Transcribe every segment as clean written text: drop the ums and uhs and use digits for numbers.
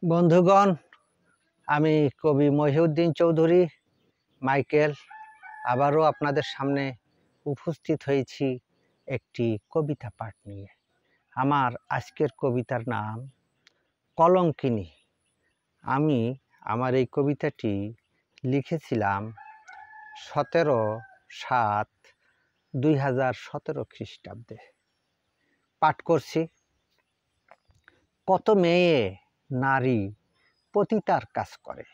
বন্ধুগণ, আমি কবি মহিউদ্দিন চৌধুরী মাইকেল আবারও আপনাদের সামনে উপস্থিত হয়েছি একটি কবিতা পাঠ নিয়ে। আমার আজকের কবিতার নাম কলঙ্কিনী। আমি আমার এই কবিতাটি লিখেছিলাম 17/7/2017 খ্রিস্টাব্দে। পাঠ করছি। কত মেয়ে নারী পতিতার কাজ করে,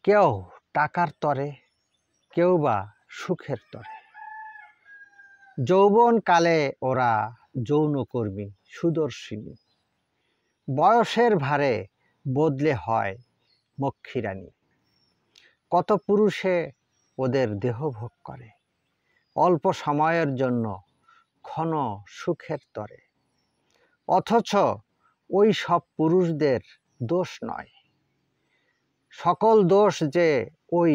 কেউ টাকার তরে, কেউ বা সুখের তরে। যৌবনকালে ওরা যৌনকর্মী সুদর্শিনী, বয়সের ভারে বদলে হয় মক্ষীরানী। কত পুরুষে ওদের দেহ ভোগ করে, অল্প সময়ের জন্য ক্ষণ সুখের তরে। অথচ ওই সব পুরুষদের দোষ নয়, সকল দোষ যে ওই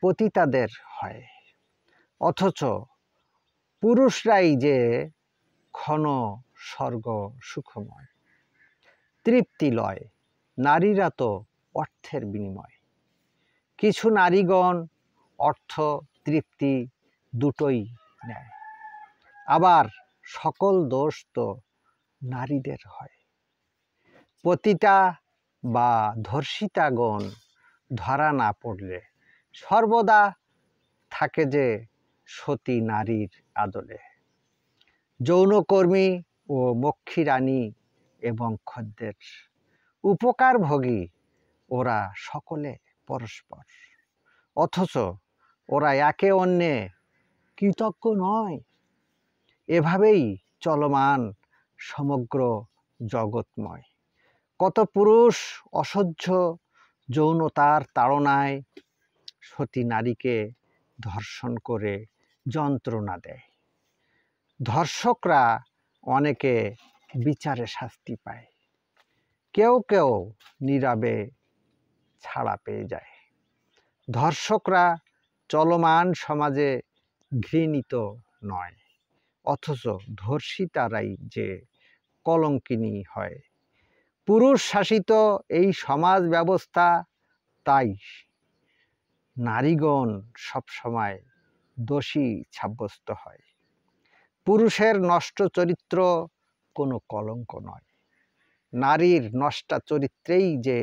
পতিতাদের হয়। অথচ পুরুষরাই যে ক্ষণ স্বর্গ সুখময়। তৃপ্তি লয় নারীরা তো অর্থের বিনিময়। কিছু নারীগণ অর্থ তৃপ্তি দুটোই নেয়, আবার সকল দোষ তো নারীদের হয়। পতিতা বা ধর্ষিতাগণ ধরা না পড়লে সর্বদা থাকে যে সতী নারীর আদলে। যৌনকর্মী ও মক্ষীরানী এবং খদ্দের উপকারভোগী ওরা সকলে পরস্পর। অথচ ওরা একে অন্যে কৃতজ্ঞ নয়। এভাবেই চলমান সমগ্র জগৎময়। কত পুরুষ অসহ্য যৌনতার তাড়নায় সতী নারীকে ধর্ষণ করে যন্ত্রণা দেয়। ধর্ষকরা অনেকে বিচারে শাস্তি পায়, কেউ কেউ নীরবে ছাড়া পেয়ে যায়। ধর্ষকরা চলমান সমাজে ঘৃণিত নয়, অথচ ধর্ষিতারাই যে কলঙ্কিনী হয়। পুরুষ শাসিত এই সমাজ ব্যবস্থা, তাই নারীগণ সবসময় দোষী সাব্যস্ত হয়। পুরুষের নষ্ট চরিত্র কোনো কলঙ্ক নয়, নারীর নষ্টা চরিত্রেই যে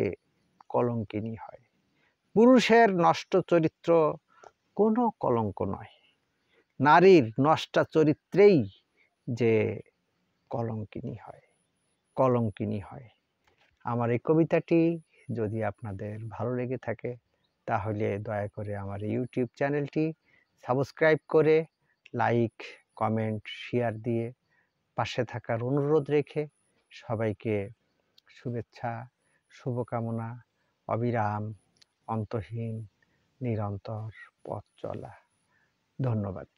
কলঙ্কিনী হয়। পুরুষের নষ্ট চরিত্র কোনো কলঙ্ক নয়, নারীর নষ্টা চরিত্রেই যে কলঙ্কিনী হয়। আমার এই কবিতাটি যদি আপনাদের ভালো লেগে থাকে তাহলে দয়া করে আমার ইউটিউব চ্যানেলটি সাবস্ক্রাইব করে লাইক, কমেন্ট, শেয়ার দিয়ে পাশে থাকার অনুরোধ রেখে সবাইকে শুভেচ্ছা, শুভকামনা, অবিরাম অন্তহীন নিরন্তর পথ চলা। ধন্যবাদ।